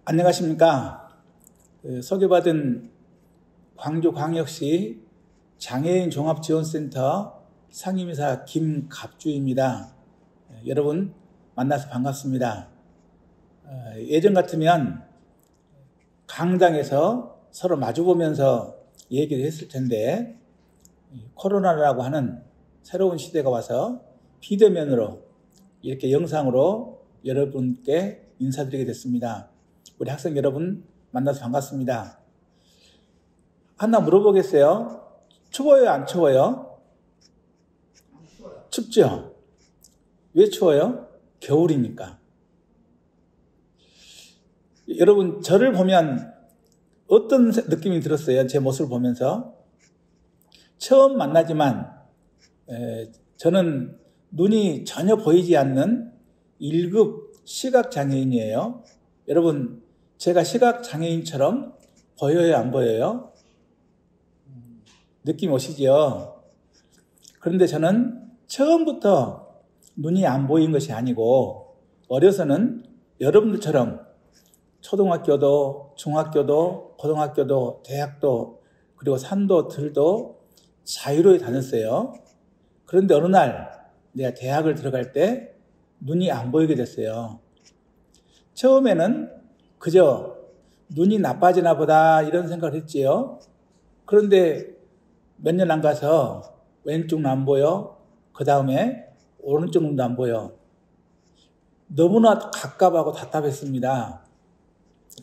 안녕하십니까. 소개받은 광주광역시 장애인 종합지원센터 상임이사 김갑주입니다. 여러분 만나서 반갑습니다. 예전 같으면 강당에서 서로 마주보면서 얘기를 했을 텐데 코로나라고 하는 새로운 시대가 와서 비대면으로 이렇게 영상으로 여러분께 인사드리게 됐습니다. 우리 학생 여러분 만나서 반갑습니다. 하나 물어보겠어요? 추워요? 안 추워요? 춥죠? 왜 추워요? 겨울이니까. 여러분 저를 보면 어떤 느낌이 들었어요? 제 모습을 보면서. 처음 만나지만 저는 눈이 전혀 보이지 않는 1급 시각장애인이에요. 여러분 제가 시각장애인처럼 보여요? 안 보여요? 느낌 오시죠? 그런데 저는 처음부터 눈이 안 보인 것이 아니고 어려서는 여러분들처럼 초등학교도 중학교도 고등학교도 대학도 그리고 산도 들도 자유로이 다녔어요. 그런데 어느 날 내가 대학을 들어갈 때 눈이 안 보이게 됐어요. 처음에는 그저 눈이 나빠지나 보다 이런 생각을 했지요. 그런데 몇 년 안 가서 왼쪽 눈 안 보여. 그 다음에 오른쪽 눈도 안 보여. 너무나 갑갑하고 답답했습니다.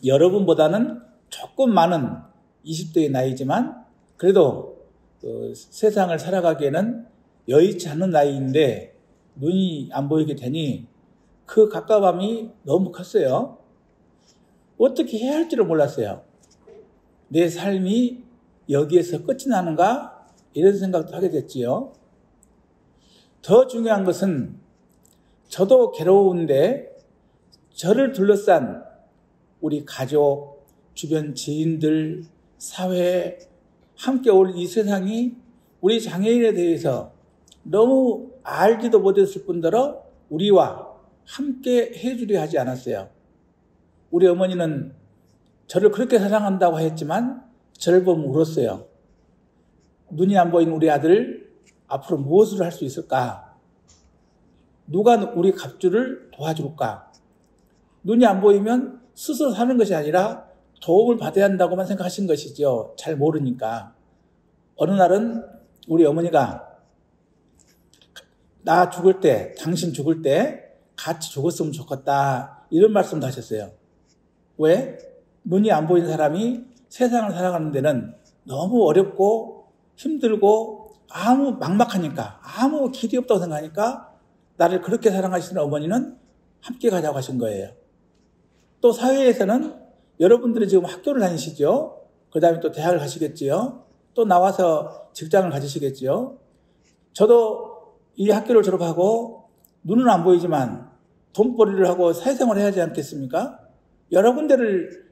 여러분보다는 조금 많은 20대의 나이지만 그래도 세상을 살아가기에는 여의치 않는 나이인데 눈이 안 보이게 되니 그 갑갑함이 너무 컸어요. 어떻게 해야 할지를 몰랐어요. 내 삶이 여기에서 끝이 나는가? 이런 생각도 하게 됐지요. 더 중요한 것은 저도 괴로운데 저를 둘러싼 우리 가족, 주변 지인들, 사회, 함께 올 이 세상이 우리 장애인에 대해서 너무 알지도 못했을 뿐더러 우리와 함께 해주려 하지 않았어요. 우리 어머니는 저를 그렇게 사랑한다고 했지만 저를 보면 울었어요. 눈이 안 보이는 우리 아들 앞으로 무엇을 할 수 있을까? 누가 우리 갑주를 도와줄까? 눈이 안 보이면 스스로 사는 것이 아니라 도움을 받아야 한다고만 생각하신 것이죠. 잘 모르니까. 어느 날은 우리 어머니가 나 죽을 때, 당신 죽을 때 같이 죽었으면 좋겠다 이런 말씀도 하셨어요. 왜? 눈이 안 보이는 사람이 세상을 살아가는 데는 너무 어렵고 힘들고 아무 막막하니까 아무 길이 없다고 생각하니까 나를 그렇게 사랑하시는 어머니는 함께 가자고 하신 거예요. 또 사회에서는 여러분들이 지금 학교를 다니시죠. 그 다음에 또 대학을 가시겠지요. 또 나와서 직장을 가지시겠지요. 저도 이 학교를 졸업하고 눈은 안 보이지만 돈벌이를 하고 사회생활을 해야 하지 않겠습니까? 여러 군데를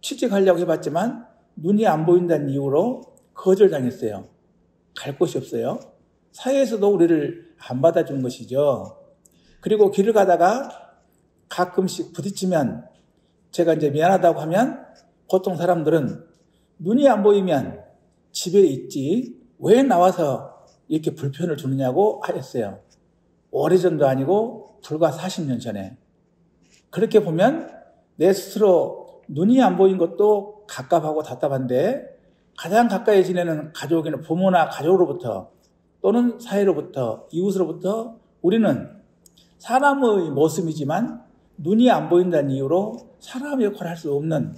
취직하려고 해봤지만 눈이 안 보인다는 이유로 거절당했어요. 갈 곳이 없어요. 사회에서도 우리를 안 받아준 것이죠. 그리고 길을 가다가 가끔씩 부딪히면 제가 이제 미안하다고 하면 보통 사람들은 눈이 안 보이면 집에 있지 왜 나와서 이렇게 불편을 주느냐고 하였어요. 오래전도 아니고 불과 40년 전에. 그렇게 보면 내 스스로 눈이 안 보인 것도 갑갑하고 답답한데 가장 가까이 지내는 가족이나 부모나 가족으로부터 또는 사회로부터 이웃으로부터 우리는 사람의 모습이지만 눈이 안 보인다는 이유로 사람의 역할을 할 수 없는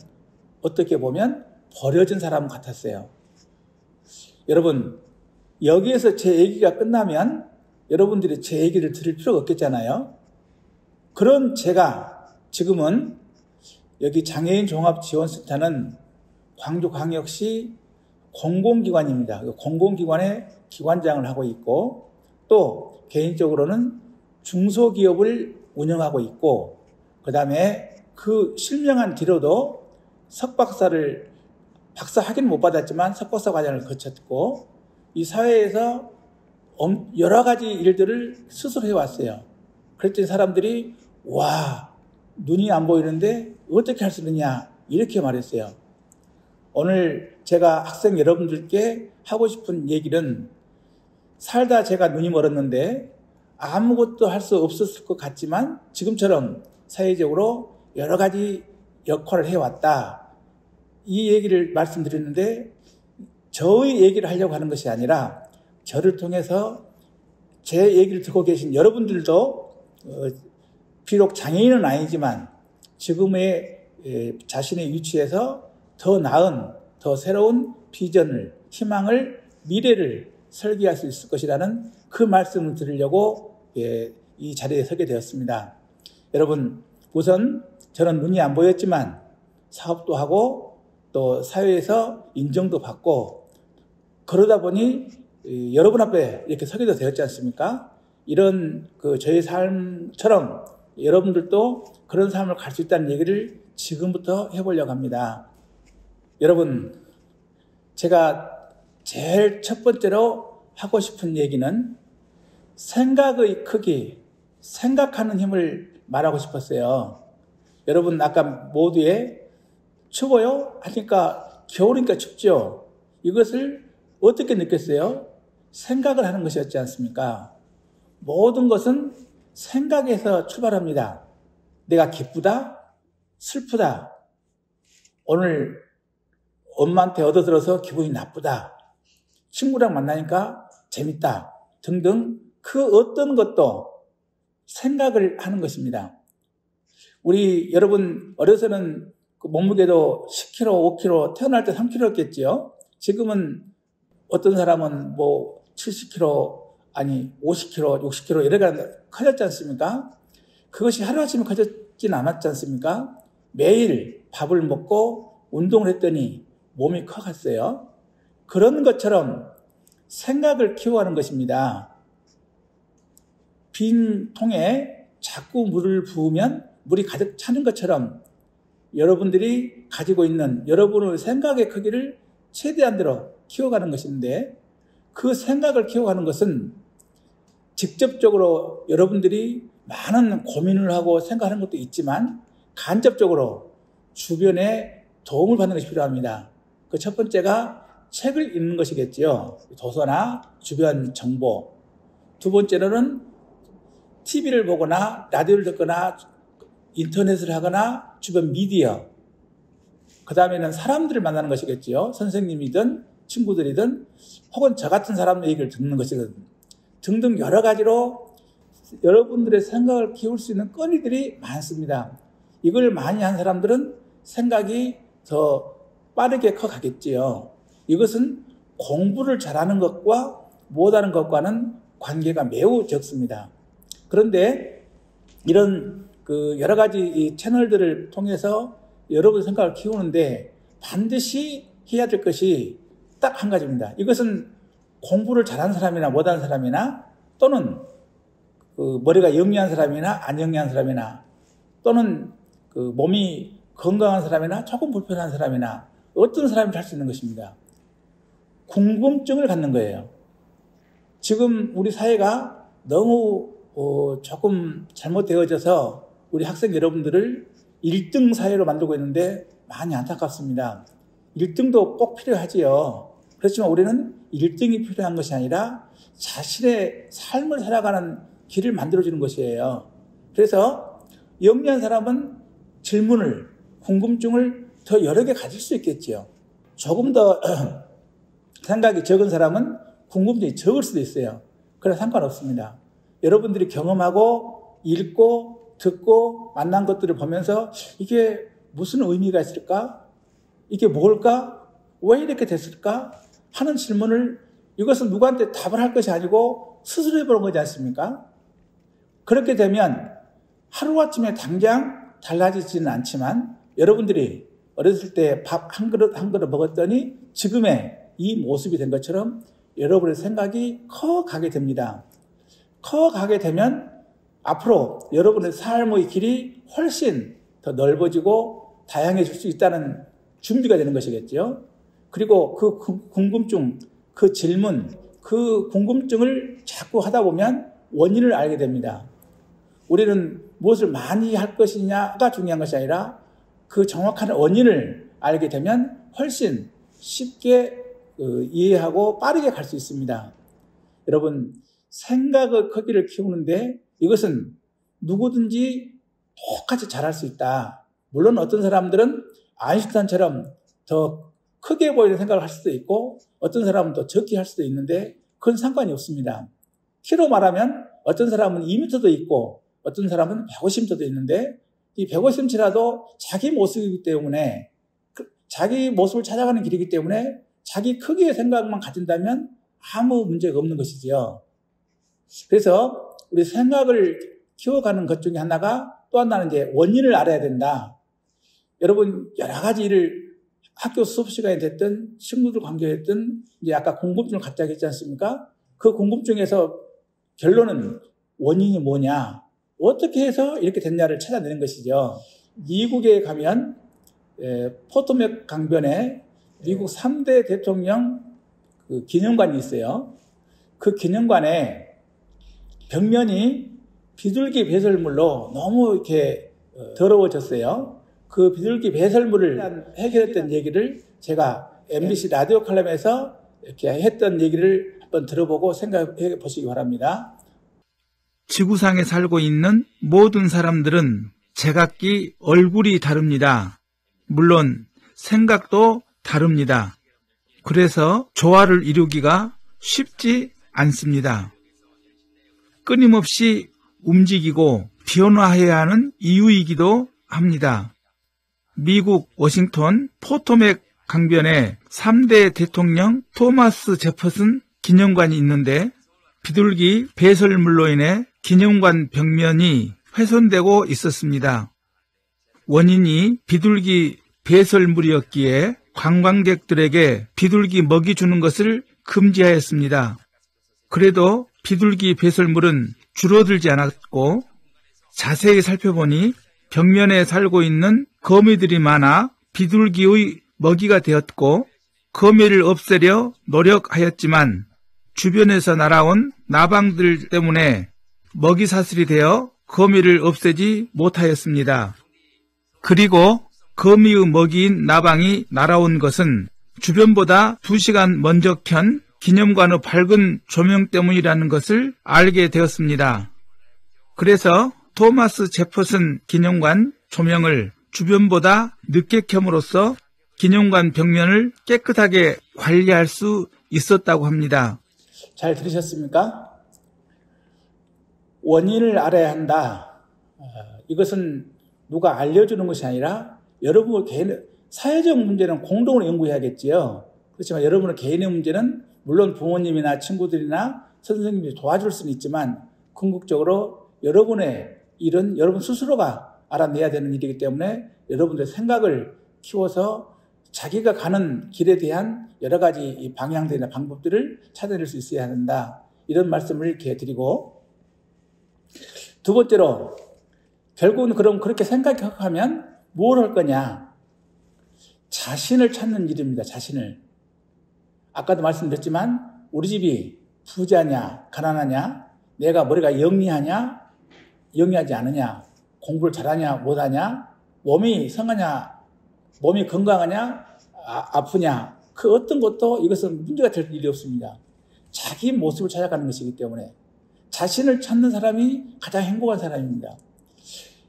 어떻게 보면 버려진 사람 같았어요. 여러분 여기에서 제 얘기가 끝나면 여러분들이 제 얘기를 들을 필요가 없겠잖아요. 그런 제가 지금은 여기 장애인 종합지원센터는 광주광역시 공공기관입니다. 공공기관의 기관장을 하고 있고 또 개인적으로는 중소기업을 운영하고 있고 그 다음에 그 실명한 뒤로도 석박사를 박사 학위는 못 받았지만 석박사 과정을 거쳤고 이 사회에서 여러 가지 일들을 스스로 해왔어요. 그랬더니 사람들이 와 눈이 안 보이는데 어떻게 할 수 있느냐 이렇게 말했어요. 오늘 제가 학생 여러분들께 하고 싶은 얘기는 살다 제가 눈이 멀었는데 아무것도 할 수 없었을 것 같지만 지금처럼 사회적으로 여러 가지 역할을 해왔다. 이 얘기를 말씀드렸는데 저의 얘기를 하려고 하는 것이 아니라 저를 통해서 제 얘기를 듣고 계신 여러분들도 비록 장애인은 아니지만 지금의 자신의 위치에서 더 나은, 더 새로운 비전을, 희망을, 미래를 설계할 수 있을 것이라는 그 말씀을 드리려고 이 자리에 서게 되었습니다. 여러분, 우선 저는 눈이 안 보였지만 사업도 하고 또 사회에서 인정도 받고 그러다 보니 여러분 앞에 이렇게 서게 되었지 않습니까? 이런 저의 삶처럼 여러분들도 그런 삶을 갈 수 있다는 얘기를 지금부터 해보려고 합니다. 여러분, 제가 제일 첫 번째로 하고 싶은 얘기는 생각의 크기, 생각하는 힘을 말하고 싶었어요. 여러분, 아까 모두에 추워요? 하니까 겨울이니까 춥죠? 이것을 어떻게 느꼈어요? 생각을 하는 것이었지 않습니까? 모든 것은 생각에서 출발합니다. 내가 기쁘다? 슬프다? 오늘 엄마한테 얻어들어서 기분이 나쁘다? 친구랑 만나니까 재밌다? 등등 그 어떤 것도 생각을 하는 것입니다. 우리 여러분 어려서는 그 몸무게도 10kg, 5kg, 태어날 때 3kg였겠지요. 지금은 어떤 사람은 뭐 70kg, 아니 50kg, 60kg 이래가 커졌지 않습니까? 그것이 하루아침에 커졌진 않았지 않습니까? 매일 밥을 먹고 운동을 했더니 몸이 커갔어요. 그런 것처럼 생각을 키워가는 것입니다. 빈 통에 자꾸 물을 부으면 물이 가득 차는 것처럼 여러분들이 가지고 있는 여러분의 생각의 크기를 최대한대로 키워가는 것인데 그 생각을 키워가는 것은 직접적으로 여러분들이 많은 고민을 하고 생각하는 것도 있지만 간접적으로 주변에 도움을 받는 것이 필요합니다. 그 첫 번째가 책을 읽는 것이겠지요. 도서나 주변 정보. 두 번째로는 TV를 보거나 라디오를 듣거나 인터넷을 하거나 주변 미디어. 그 다음에는 사람들을 만나는 것이겠지요. 선생님이든 친구들이든 혹은 저 같은 사람의 얘기를 듣는 것이든 등등 여러 가지로 여러분들의 생각을 키울 수 있는 거리들이 많습니다. 이걸 많이 한 사람들은 생각이 더 빠르게 커가겠지요. 이것은 공부를 잘하는 것과 못하는 것과는 관계가 매우 적습니다. 그런데 이런 여러 가지 이 채널들을 통해서 여러분의 생각을 키우는데 반드시 해야 될 것이 딱 한 가지입니다. 이것은 공부를 잘하는 사람이나 못하는 사람이나 또는 머리가 영리한 사람이나 안 영리한 사람이나 또는 몸이 건강한 사람이나 조금 불편한 사람이나 어떤 사람이 할 수 있는 것입니다. 궁금증을 갖는 거예요. 지금 우리 사회가 너무 조금 잘못되어져서 우리 학생 여러분들을 1등 사회로 만들고 있는데 많이 안타깝습니다. 1등도 꼭 필요하지요. 그렇지만 우리는 1등이 필요한 것이 아니라 자신의 삶을 살아가는 길을 만들어주는 것이에요. 그래서 영리한 사람은 질문을, 궁금증을 더 여러 개 가질 수 있겠지요. 조금 더 생각이 적은 사람은 궁금증이 적을 수도 있어요. 그러나 상관없습니다. 여러분들이 경험하고 읽고 듣고 만난 것들을 보면서 이게 무슨 의미가 있을까? 이게 뭘까? 왜 이렇게 됐을까? 하는 질문을 이것은 누구한테 답을 할 것이 아니고 스스로 해보는 거지 않습니까? 그렇게 되면 하루아침에 당장 달라지지는 않지만 여러분들이 어렸을 때 밥 한 그릇 한 그릇 먹었더니 지금의 이 모습이 된 것처럼 여러분의 생각이 커가게 됩니다. 커가게 되면 앞으로 여러분의 삶의 길이 훨씬 더 넓어지고 다양해질 수 있다는 준비가 되는 것이겠죠. 그리고 그 궁금증, 그 질문, 그 궁금증을 자꾸 하다 보면 원인을 알게 됩니다. 우리는 무엇을 많이 할 것이냐가 중요한 것이 아니라 그 정확한 원인을 알게 되면 훨씬 쉽게 이해하고 빠르게 갈 수 있습니다. 여러분, 생각의 크기를 키우는데 이것은 누구든지 똑같이 잘할 수 있다. 물론 어떤 사람들은 아인슈타인처럼 더 크게 보이는 생각을 할 수도 있고 어떤 사람은 더 적게 할 수도 있는데 그건 상관이 없습니다. 키로 말하면 어떤 사람은 2m도 있고 어떤 사람은 150m도 있는데 이 150m라도 자기 모습이기 때문에 자기 모습을 찾아가는 길이기 때문에 자기 크기의 생각만 가진다면 아무 문제가 없는 것이지요. 그래서 우리 생각을 키워가는 것 중에 하나가 또 하나는 이제 원인을 알아야 된다. 여러분 여러 가지 일을 학교 수업 시간이 됐든 친구들 관계에 됐든 이제 아까 궁금증을 갖자고 했지 않습니까? 그 궁금증에서 결론은 원인이 뭐냐, 어떻게 해서 이렇게 됐냐를 찾아내는 것이죠. 미국에 가면 포토맥 강변에 미국 3대 대통령 그 기념관이 있어요. 그 기념관에 벽면이 비둘기 배설물로 너무 이렇게 더러워졌어요. 그 비둘기 배설물을 해결했던 얘기를 제가 MBC 라디오 칼럼에서 이렇게 했던 얘기를 한번 들어보고 생각해 보시기 바랍니다. 지구상에 살고 있는 모든 사람들은 제각기 얼굴이 다릅니다. 물론 생각도 다릅니다. 그래서 조화를 이루기가 쉽지 않습니다. 끊임없이 움직이고 변화해야 하는 이유이기도 합니다. 미국 워싱턴 포토맥 강변에 3대 대통령 토마스 제퍼슨 기념관이 있는데 비둘기 배설물로 인해 기념관 벽면이 훼손되고 있었습니다. 원인이 비둘기 배설물이었기에 관광객들에게 비둘기 먹이 주는 것을 금지하였습니다. 그래도 비둘기 배설물은 줄어들지 않았고 자세히 살펴보니 벽면에 살고 있는 거미들이 많아 비둘기의 먹이가 되었고 거미를 없애려 노력하였지만 주변에서 날아온 나방들 때문에 먹이 사슬이 되어 거미를 없애지 못하였습니다. 그리고 거미의 먹이인 나방이 날아온 것은 주변보다 2시간 먼저 켠 기념관의 밝은 조명 때문이라는 것을 알게 되었습니다. 그래서 토마스 제퍼슨 기념관 조명을 주변보다 늦게 켬으로써 기념관 벽면을 깨끗하게 관리할 수 있었다고 합니다. 잘 들으셨습니까? 원인을 알아야 한다. 이것은 누가 알려주는 것이 아니라 여러분 개인 사회적 문제는 공동으로 연구해야겠지요. 그렇지만 여러분의 개인의 문제는 물론 부모님이나 친구들이나 선생님이 도와줄 수는 있지만 궁극적으로 여러분의 일은 여러분 스스로가 알아내야 되는 일이기 때문에 여러분들의 생각을 키워서 자기가 가는 길에 대한 여러 가지 방향들이나 방법들을 찾아낼 수 있어야 한다. 이런 말씀을 이렇게 드리고, 두 번째로 결국은 그럼 그렇게 생각하면 뭘 할 거냐? 자신을 찾는 일입니다. 자신을. 아까도 말씀드렸지만 우리 집이 부자냐 가난하냐, 내가 머리가 영리하냐 영리하지 않으냐, 공부를 잘하냐 못하냐, 몸이 성하냐 몸이 건강하냐 아프냐, 그 어떤 것도 이것은 문제가 될 일이 없습니다. 자기 모습을 찾아가는 것이기 때문에 자신을 찾는 사람이 가장 행복한 사람입니다.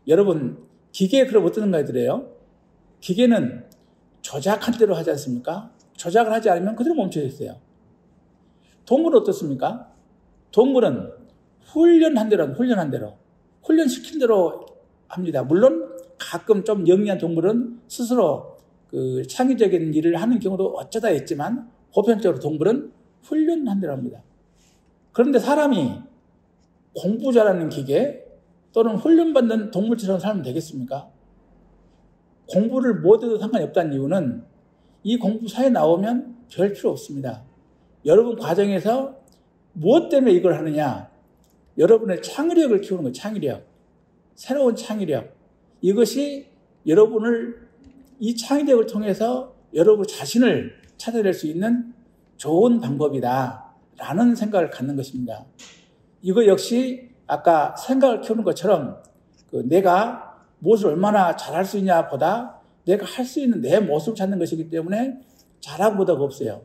여러분 기계에 그럼 어떤 생각이 들어요? 기계는 조작한 대로 하지 않습니까? 조작을 하지 않으면 그대로 멈춰져 있어요. 동물은 어떻습니까? 동물은 훈련한 대로 훈련시킨 대로 합니다. 물론 가끔 좀 영리한 동물은 스스로 그 창의적인 일을 하는 경우도 어쩌다 있지만 보편적으로 동물은 훈련한 대로 합니다. 그런데 사람이 공부 잘하는 기계 또는 훈련받는 동물처럼 살면 되겠습니까? 공부를 못해도 상관이 없다는 이유는 이 공부사에 나오면 별 필요 없습니다. 여러분 과정에서 무엇 때문에 이걸 하느냐? 여러분의 창의력을 키우는 거예요. 창의력. 새로운 창의력. 이것이 여러분을 이 창의력을 통해서 여러분 자신을 찾아낼 수 있는 좋은 방법이다 라는 생각을 갖는 것입니다. 이거 역시 아까 생각을 키우는 것처럼 내가 무엇을 얼마나 잘할 수 있냐 보다 내가 할 수 있는 내 모습을 찾는 것이기 때문에 자랑보다가 없어요.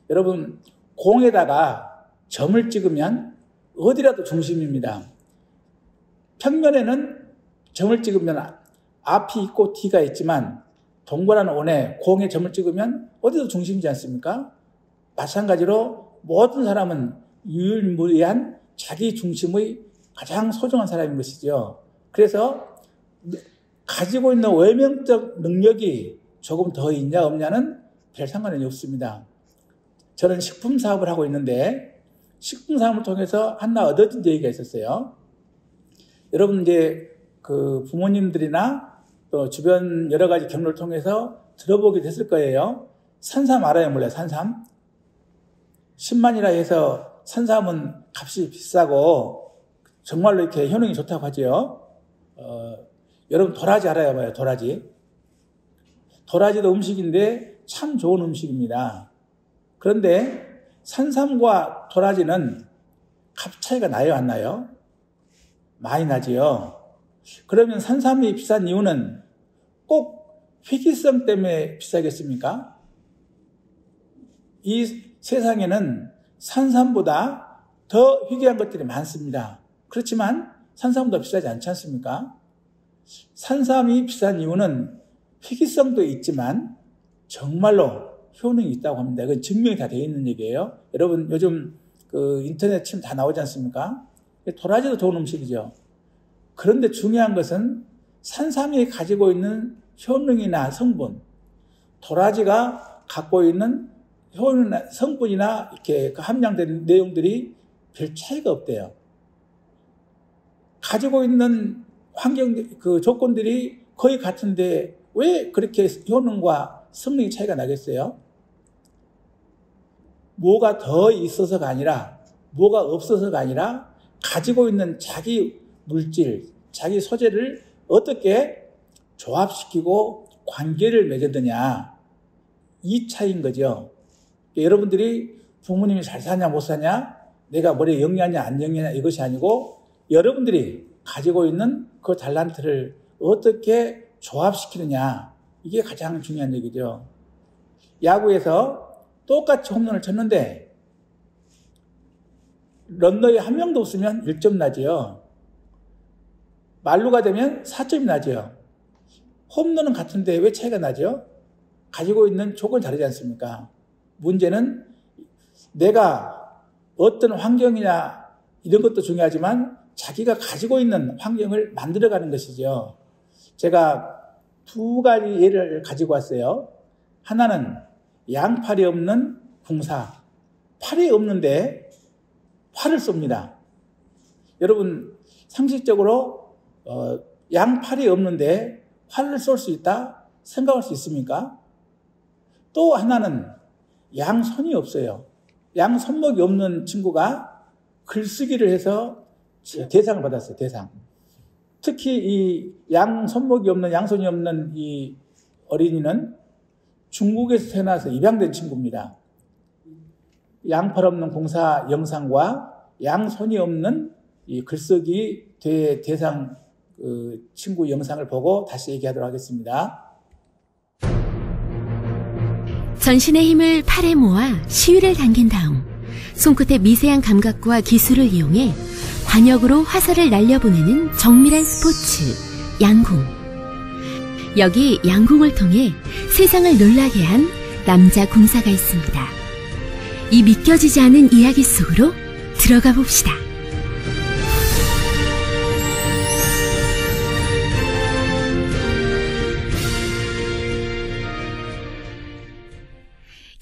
여러분, 공에다가 점을 찍으면 어디라도 중심입니다. 평면에는 점을 찍으면 앞이 있고 뒤가 있지만 동그란 원에 공에 점을 찍으면 어디도 중심이지 않습니까? 마찬가지로 모든 사람은 유일무이한 자기 중심의 가장 소중한 사람인 것이죠. 그래서 가지고 있는 외면적 능력이 조금 더 있냐 없냐는 별 상관이 없습니다. 저는 식품 사업을 하고 있는데 식품 사업을 통해서 하나 얻어진 얘기가 있었어요. 여러분 이제 그 부모님들이나 또 주변 여러 가지 경로를 통해서 들어보게 됐을 거예요. 산삼 알아요? 몰라요? 산삼? 10만이라 해서 산삼은 값이 비싸고 정말로 이렇게 효능이 좋다고 하죠. 여러분 도라지 알아요? 봐요. 도라지. 도라지도 음식인데 참 좋은 음식입니다. 그런데 산삼과 도라지는 값 차이가 나요? 안 나요? 많이 나지요. 그러면 산삼이 비싼 이유는 꼭 희귀성 때문에 비싸겠습니까? 이 세상에는 산삼보다 더 희귀한 것들이 많습니다. 그렇지만 산삼보다 비싸지 않지 않습니까? 산삼이 비싼 이유는 희귀성도 있지만 정말로 효능이 있다고 합니다. 이건 증명이 다 되어 있는 얘기예요. 여러분 요즘 그 인터넷 치면 다 나오지 않습니까? 도라지도 좋은 음식이죠. 그런데 중요한 것은 산삼이 가지고 있는 효능이나 성분, 도라지가 갖고 있는 효능이나 성분이나 이렇게 함량된 내용들이 별 차이가 없대요. 가지고 있는 환경, 그 조건들이 거의 같은데 왜 그렇게 효능과 성능의 차이가 나겠어요? 뭐가 더 있어서가 아니라, 뭐가 없어서가 아니라 가지고 있는 자기 물질, 자기 소재를 어떻게 조합시키고 관계를 맺어드냐, 이 차이인 거죠. 여러분들이 부모님이 잘 사냐 못 사냐, 내가 머리에 영리하냐 안 영리하냐 이것이 아니고 여러분들이 가지고 있는 그 달란트를 어떻게 조합시키느냐, 이게 가장 중요한 얘기죠. 야구에서 똑같이 홈런을 쳤는데 런너에 한 명도 없으면 1점 나죠. 만루가 되면 4점이 나죠. 홈런은 같은데 왜 차이가 나죠? 가지고 있는 조건이 다르지 않습니까? 문제는 내가 어떤 환경이냐 이런 것도 중요하지만 자기가 가지고 있는 환경을 만들어가는 것이죠. 제가 두 가지 예를 가지고 왔어요. 하나는 양팔이 없는 궁사. 팔이 없는데 활을 쏩니다. 여러분 상식적으로 양팔이 없는데 활을 쏠 수 있다? 생각할 수 있습니까? 또 하나는 양손이 없어요. 양손목이 없는 친구가 글쓰기를 해서 대상을 받았어요. 대상. 특히 이 양손목이 없는, 양손이 없는 이 어린이는 중국에서 태어나서 입양된 친구입니다. 양팔 없는 공사 영상과 양손이 없는 이 글쓰기 대상 그 친구 영상을 보고 다시 얘기하도록 하겠습니다. 전신의 힘을 팔에 모아 시위를 당긴 다음 손끝의 미세한 감각과 기술을 이용해 관역으로 화살을 날려보내는 정밀한 스포츠, 양궁. 여기 양궁을 통해 세상을 놀라게 한 남자 궁사가 있습니다. 이 믿겨지지 않은 이야기 속으로 들어가 봅시다.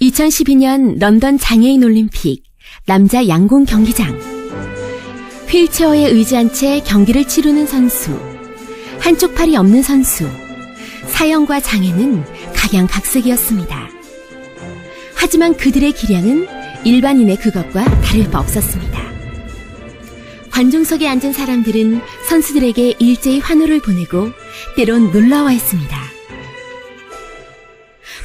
(2012년) 런던 장애인 올림픽 남자 양궁 경기장. 휠체어에 의지한 채 경기를 치르는 선수, 한쪽 팔이 없는 선수, 사형과 장애는 각양각색이었습니다. 하지만 그들의 기량은 일반인의 그것과 다를 바 없었습니다. 관중석에 앉은 사람들은 선수들에게 일제히 환호를 보내고 때론 놀라워했습니다.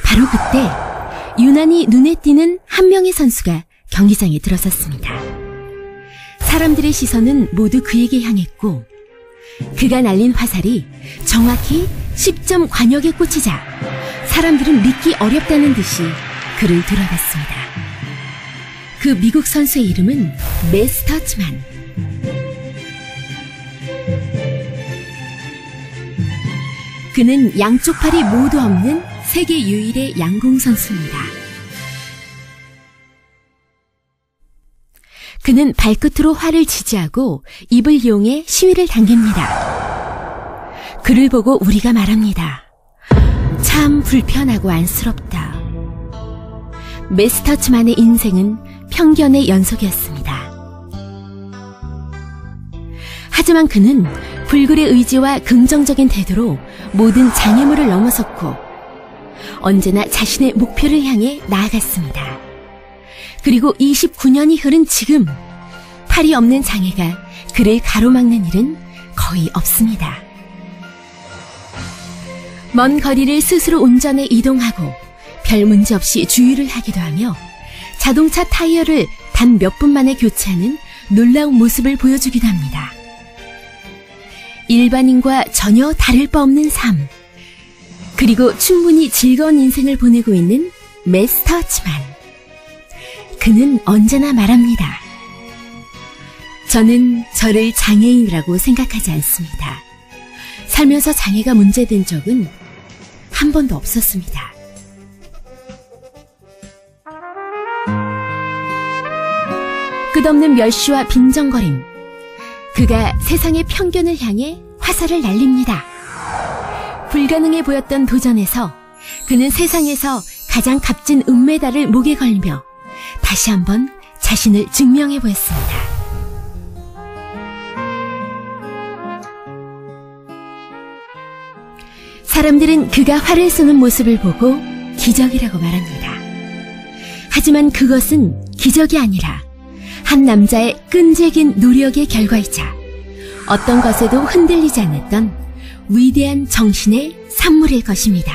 바로 그때 유난히 눈에 띄는 한 명의 선수가 경기장에 들어섰습니다. 사람들의 시선은 모두 그에게 향했고 그가 날린 화살이 정확히 10점 관역에 꽂히자 사람들은 믿기 어렵다는 듯이 그를 들어갔습니다. 그 미국 선수의 이름은 메스터츠만. 그는 양쪽 팔이 모두 없는 세계 유일의 양궁 선수입니다. 그는 발끝으로 활을 지지하고 입을 이용해 시위를 당깁니다. 그를 보고 우리가 말합니다. 참 불편하고 안쓰럽다. 메스터츠만의 인생은 편견의 연속이었습니다. 하지만 그는 불굴의 의지와 긍정적인 태도로 모든 장애물을 넘어섰고 언제나 자신의 목표를 향해 나아갔습니다. 그리고 29년이 흐른 지금 팔이 없는 장애가 그를 가로막는 일은 거의 없습니다. 먼 거리를 스스로 운전해 이동하고 별 문제 없이 주유를 하기도 하며 자동차 타이어를 단 몇 분 만에 교체하는 놀라운 모습을 보여주기도 합니다. 일반인과 전혀 다를 바 없는 삶, 그리고 충분히 즐거운 인생을 보내고 있는 메스터츠만. 그는 언제나 말합니다. 저는 저를 장애인이라고 생각하지 않습니다. 살면서 장애가 문제된 적은 한 번도 없었습니다. 끝없는 멸시와 빈정거림. 그가 세상의 편견을 향해 화살을 날립니다. 불가능해 보였던 도전에서 그는 세상에서 가장 값진 은메달을 목에 걸며 다시 한번 자신을 증명해 보였습니다. 사람들은 그가 활을 쏘는 모습을 보고 기적이라고 말합니다. 하지만 그것은 기적이 아니라 한 남자의 끈질긴 노력의 결과이자 어떤 것에도 흔들리지 않았던 위대한 정신의 산물일 것입니다.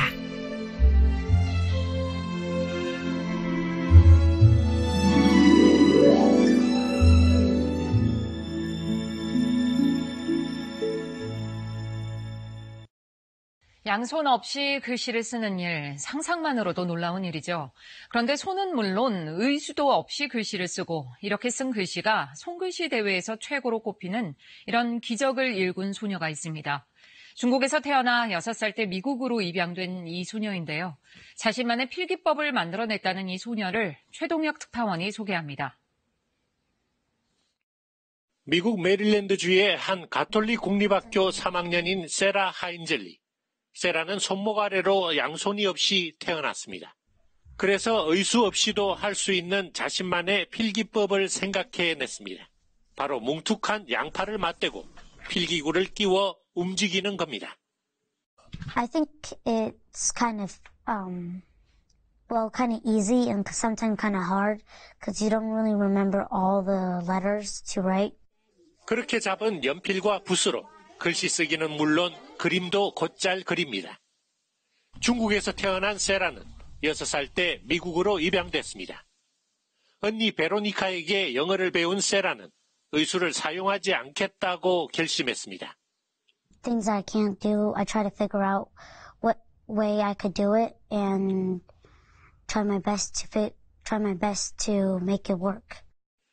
양손 없이 글씨를 쓰는 일, 상상만으로도 놀라운 일이죠. 그런데 손은 물론 의수도 없이 글씨를 쓰고 이렇게 쓴 글씨가 손글씨 대회에서 최고로 꼽히는 이런 기적을 일군 소녀가 있습니다. 중국에서 태어나 6살 때 미국으로 입양된 이 소녀인데요. 자신만의 필기법을 만들어냈다는 이 소녀를 최동혁 특파원이 소개합니다. 미국 메릴랜드주의 한 가톨릭 공립학교 3학년인 세라 하인젤리. 세라는 손목 아래로 양손이 없이 태어났습니다. 그래서 의수 없이도 할 수 있는 자신만의 필기법을 생각해냈습니다. 바로 뭉툭한 양팔을 맞대고 필기구를 끼워 움직이는 겁니다. I think it's kind of easy and sometimes kind of hard because you don't really remember all the letters to write. 그렇게 잡은 연필과 붓으로 글씨 쓰기는 물론 그림도 곧잘 그립니다. 중국에서 태어난 세라는 6살 때 미국으로 입양됐습니다. 언니 베로니카에게 영어를 배운 세라는 의수를 사용하지 않겠다고 결심했습니다. Things I can't do, I try to figure out what way I could do it and try my best to make it work.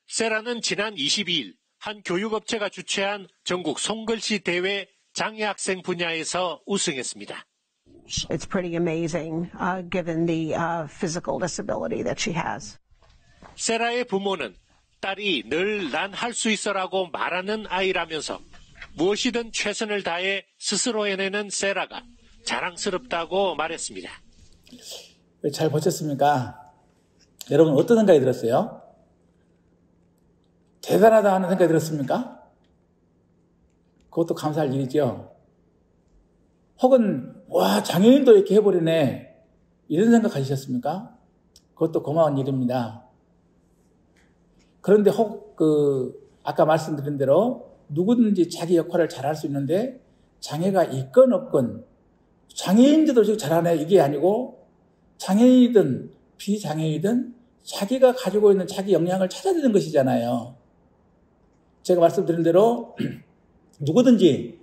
세라는 지난 22일 한 교육업체가 주최한 전국 손글씨 대회 장애 학생 분야에서 우승했습니다. It's pretty amazing, given the physical disability that she has. 세라의 부모는 딸이 늘 난 할 수 있어라고 말하는 아이라면서 무엇이든 최선을 다해 스스로 해내는 세라가 자랑스럽다고 말했습니다. 잘 보셨습니까? 여러분 어떤 생각이 들었어요? 대단하다 하는 생각이 들었습니까? 그것도 감사할 일이죠. 혹은 와 장애인도 이렇게 해버리네 이런 생각 가지셨습니까? 그것도 고마운 일입니다. 그런데 아까 말씀드린 대로 누구든지 자기 역할을 잘할 수 있는데 장애가 있건 없건 장애인들도 지금 잘하네 이게 아니고 장애인이든 비장애인이든 자기가 가지고 있는 자기 역량을 찾아야 되는 것이잖아요. 제가 말씀드린 대로 누구든지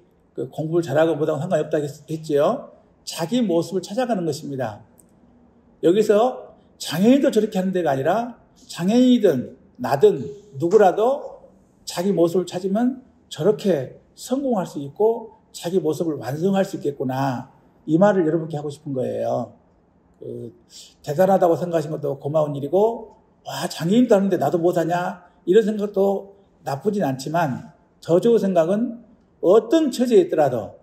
공부를 잘하고 못하고 상관없다고 했지요. 자기 모습을 찾아가는 것입니다. 여기서 장애인도 저렇게 하는 데가 아니라 장애인이든 나든 누구라도 자기 모습을 찾으면 저렇게 성공할 수 있고 자기 모습을 완성할 수 있겠구나. 이 말을 여러분께 하고 싶은 거예요. 대단하다고 생각하신 것도 고마운 일이고, 와, 장애인도 하는데 나도 못하냐? 이런 생각도 나쁘진 않지만, 더 좋은 생각은 어떤 처지에 있더라도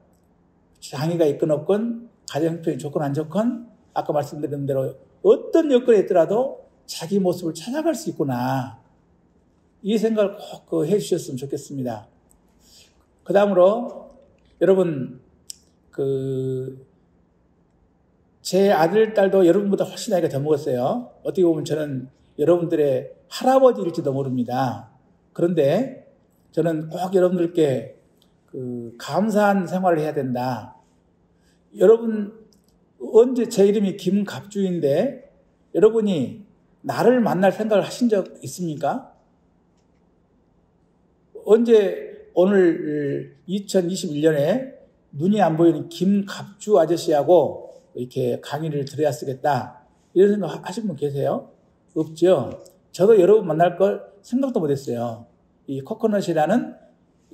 장애가 있건 없건, 가정 형편이 좋건 안 좋건, 아까 말씀드린 대로 어떤 여건에 있더라도 자기 모습을 찾아갈 수 있구나. 이 생각을 꼭 해주셨으면 좋겠습니다. 그 다음으로, 여러분, 제 아들, 딸도 여러분보다 훨씬 나이가 더 먹었어요. 어떻게 보면 저는 여러분들의 할아버지일지도 모릅니다. 그런데 저는 꼭 여러분들께 감사한 생활을 해야 된다. 여러분, 언제 제 이름이 김갑주인데 여러분이 나를 만날 생각을 하신 적 있습니까? 언제 오늘 2021년에 눈이 안 보이는 김갑주 아저씨하고 이렇게 강의를 들어야 쓰겠다 이런 생각 하신 분 계세요? 없죠? 저도 여러분 만날 걸 생각도 못했어요. 이 코코넛이라는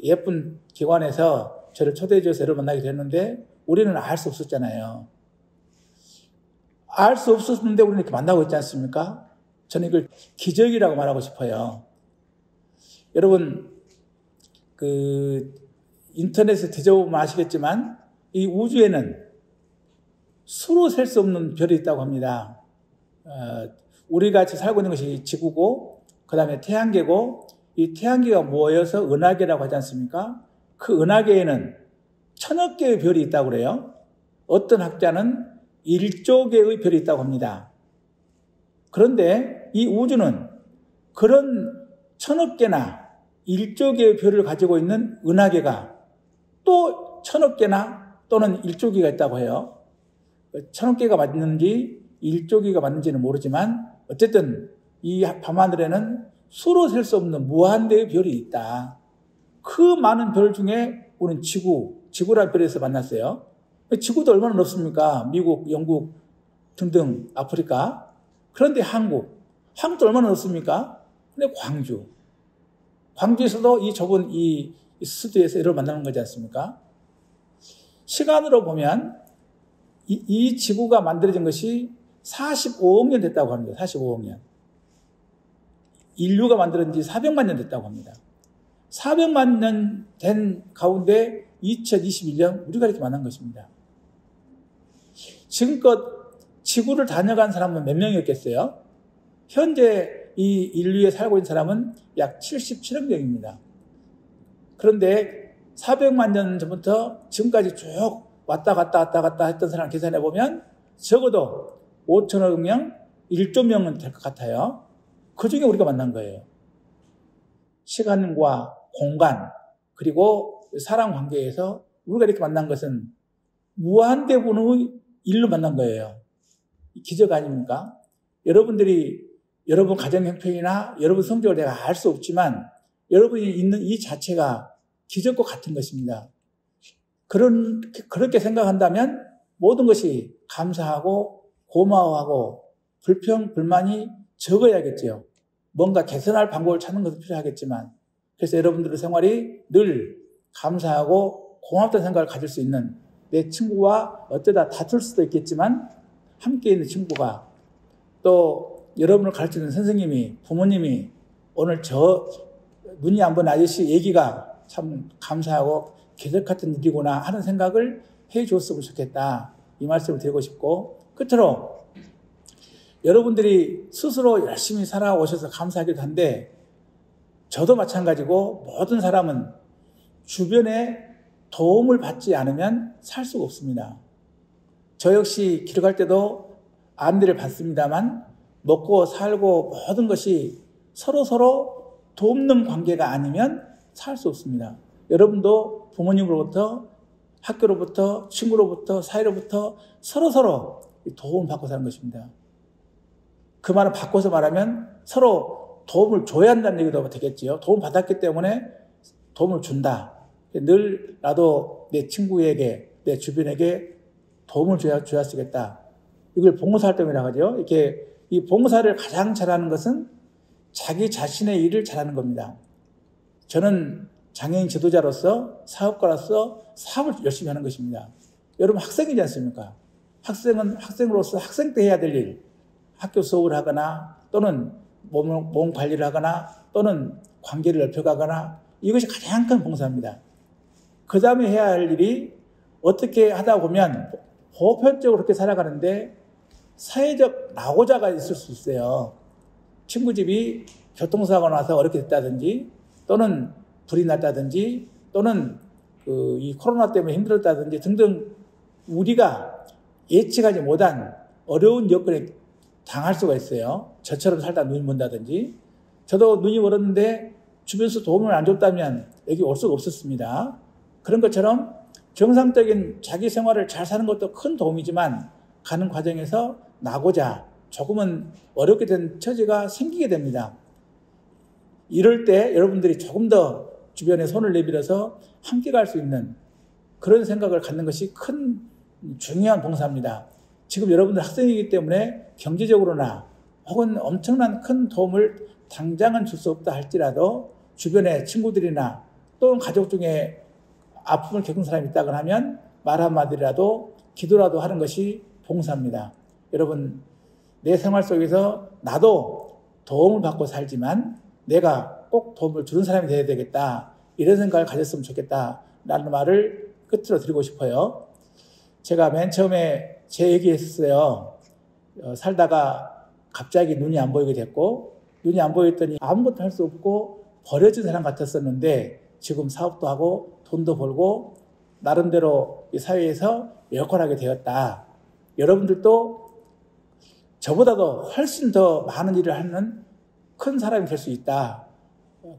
예쁜 기관에서 저를 초대해 줘서 여러분 만나게 됐는데 우리는 알 수 없었잖아요. 알 수 없었는데 우리는 이렇게 만나고 있지 않습니까? 저는 이걸 기적이라고 말하고 싶어요. 여러분, 인터넷에 뒤져보면 아시겠지만 이 우주에는 수로 셀 수 없는 별이 있다고 합니다. 우리가 같이 살고 있는 것이 지구고 그 다음에 태양계고 이 태양계가 모여서 은하계라고 하지 않습니까? 그 은하계에는 1000여 개의 별이 있다고 그래요. 어떤 학자는 1조 개의 별이 있다고 합니다. 그런데 이 우주는 그런 1000여 개나 1조 개의 별을 가지고 있는 은하계가 또 1000여 개나 또는 1조 개가 있다고 해요. 1000여 개가 맞는지 1조 개가 맞는지는 모르지만 어쨌든 이 밤하늘에는 수로 셀 수 없는 무한대의 별이 있다. 그 많은 별 중에 우리는 지구라는 별에서 만났어요. 지구도 얼마나 넓습니까? 미국, 영국 등등 아프리카. 그런데 한국도 얼마나 넓습니까? 근데 광주에서도 이 좁은 이 스튜디오에서 이를 만나는 거지 않습니까? 시간으로 보면 이 지구가 만들어진 것이 45억 년 됐다고 합니다. 45억 년. 인류가 만들어진 지 400만 년 됐다고 합니다. 400만 년 된 가운데 2021년 우리가 이렇게 만난 것입니다. 지금껏 지구를 다녀간 사람은 몇 명이었겠어요? 현재 이 인류에 살고 있는 사람은 약 77억 명입니다. 그런데 400만 년 전부터 지금까지 쭉 왔다 갔다 했던 사람 계산해 보면 적어도 5천억 명, 1조 명은 될 것 같아요. 그 중에 우리가 만난 거예요. 시간과 공간 그리고 사람 관계에서 우리가 이렇게 만난 것은 무한대분의 일로 만난 거예요. 기적 아닙니까? 여러분들이 여러분 가정 형편이나 여러분 성적을 내가 알 수 없지만 여러분이 있는 이 자체가 기적과 같은 것입니다. 그렇게 생각한다면 모든 것이 감사하고 고마워하고 불평불만이 적어야겠죠. 뭔가 개선할 방법을 찾는 것도 필요하겠지만 그래서 여러분들의 생활이 늘 감사하고 고맙다는 생각을 가질 수 있는 내 친구와 어쩌다 다툴 수도 있겠지만 함께 있는 친구가 또 여러분을 가르치는 선생님이 부모님이 오늘 저 눈이 안 보는 아저씨 얘기가 참 감사하고 기적 같은 일이구나 하는 생각을 해 줬으면 좋겠다. 이 말씀을 드리고 싶고 끝으로 여러분들이 스스로 열심히 살아오셔서 감사하기도 한데 저도 마찬가지고 모든 사람은 주변에 도움을 받지 않으면 살 수가 없습니다. 저 역시 기록할 때도 안내를 받습니다만 먹고 살고 모든 것이 서로 돕는 관계가 아니면 살 수 없습니다. 여러분도 부모님으로부터 학교로부터 친구로부터 사회로부터 서로 도움을 받고 사는 것입니다. 그 말은 바꿔서 말하면 서로 도움을 줘야 한다는 얘기도 되겠지요. 도움 받았기 때문에 도움을 준다. 늘 나도 내 친구에게 내 주변에게 도움을 줘야 쓰겠다. 이걸 봉사활동이라고 하죠. 이렇게 이 봉사를 가장 잘하는 것은 자기 자신의 일을 잘하는 겁니다. 저는 장애인 지도자로서 사업가로서 사업을 열심히 하는 것입니다. 여러분 학생이지 않습니까? 학생은 학생으로서 학생 때 해야 될 일, 학교 수업을 하거나 또는 몸 관리를 하거나 또는 관계를 넓혀가거나 이것이 가장 큰 봉사입니다. 그 다음에 해야 할 일이 어떻게 하다 보면 보편적으로 그렇게 살아가는데 사회적 낙오자가 있을 수 있어요. 친구 집이 교통사고가 나서 어렵게 됐다든지 또는 불이 났다든지 또는 이 코로나 때문에 힘들었다든지 등등 우리가 예측하지 못한 어려운 여건에 당할 수가 있어요. 저처럼 살다 눈이 먼다든지. 저도 눈이 멀었는데 주변에서 도움을 안 줬다면 여기 올 수가 없었습니다. 그런 것처럼 정상적인 자기 생활을 잘 사는 것도 큰 도움이지만 가는 과정에서 나고자 조금은 어렵게 된 처지가 생기게 됩니다. 이럴 때 여러분들이 조금 더 주변에 손을 내밀어서 함께 갈 수 있는 그런 생각을 갖는 것이 큰 중요한 봉사입니다. 지금 여러분들 학생이기 때문에 경제적으로나 혹은 엄청난 큰 도움을 당장은 줄 수 없다 할지라도 주변에 친구들이나 또는 가족 중에 아픔을 겪은 사람이 있다거나 하면 말 한마디라도 기도라도 하는 것이 봉사입니다. 여러분 내 생활 속에서 나도 도움을 받고 살지만 내가 꼭 도움을 주는 사람이 되어야 되겠다. 이런 생각을 가졌으면 좋겠다. 라는 말을 끝으로 드리고 싶어요. 제가 맨 처음에 제 얘기했어요. 살다가 갑자기 눈이 안 보이게 됐고 눈이 안 보였더니 아무것도 할 수 없고 버려진 사람 같았었는데 지금 사업도 하고 돈도 벌고 나름대로 이 사회에서 역할하게 되었다. 여러분들도 저보다도 훨씬 더 많은 일을 하는 큰 사람이 될 수 있다.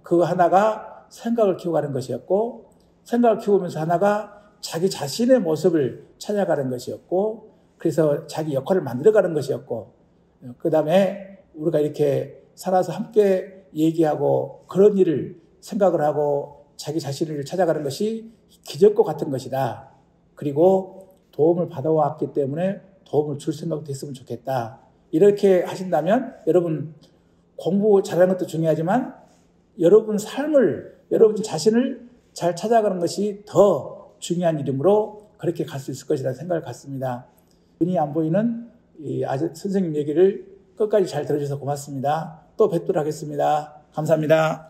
그 하나가 생각을 키워가는 것이었고 생각을 키우면서 하나가 자기 자신의 모습을 찾아가는 것이었고 그래서 자기 역할을 만들어가는 것이었고 그 다음에 우리가 이렇게 살아서 함께 얘기하고 그런 일을 생각을 하고 자기 자신을 찾아가는 것이 기적과 같은 것이다. 그리고 도움을 받아왔기 때문에 도움을 줄 생각도 했으면 좋겠다. 이렇게 하신다면 여러분 공부 잘하는 것도 중요하지만 여러분 삶을 여러분 자신을 잘 찾아가는 것이 더 중요한 일이므로 그렇게 갈 수 있을 것이라는 생각을 갖습니다. 눈이 안 보이는 이 선생님 얘기를 끝까지 잘 들어주셔서 고맙습니다. 또 뵙도록 하겠습니다. 감사합니다.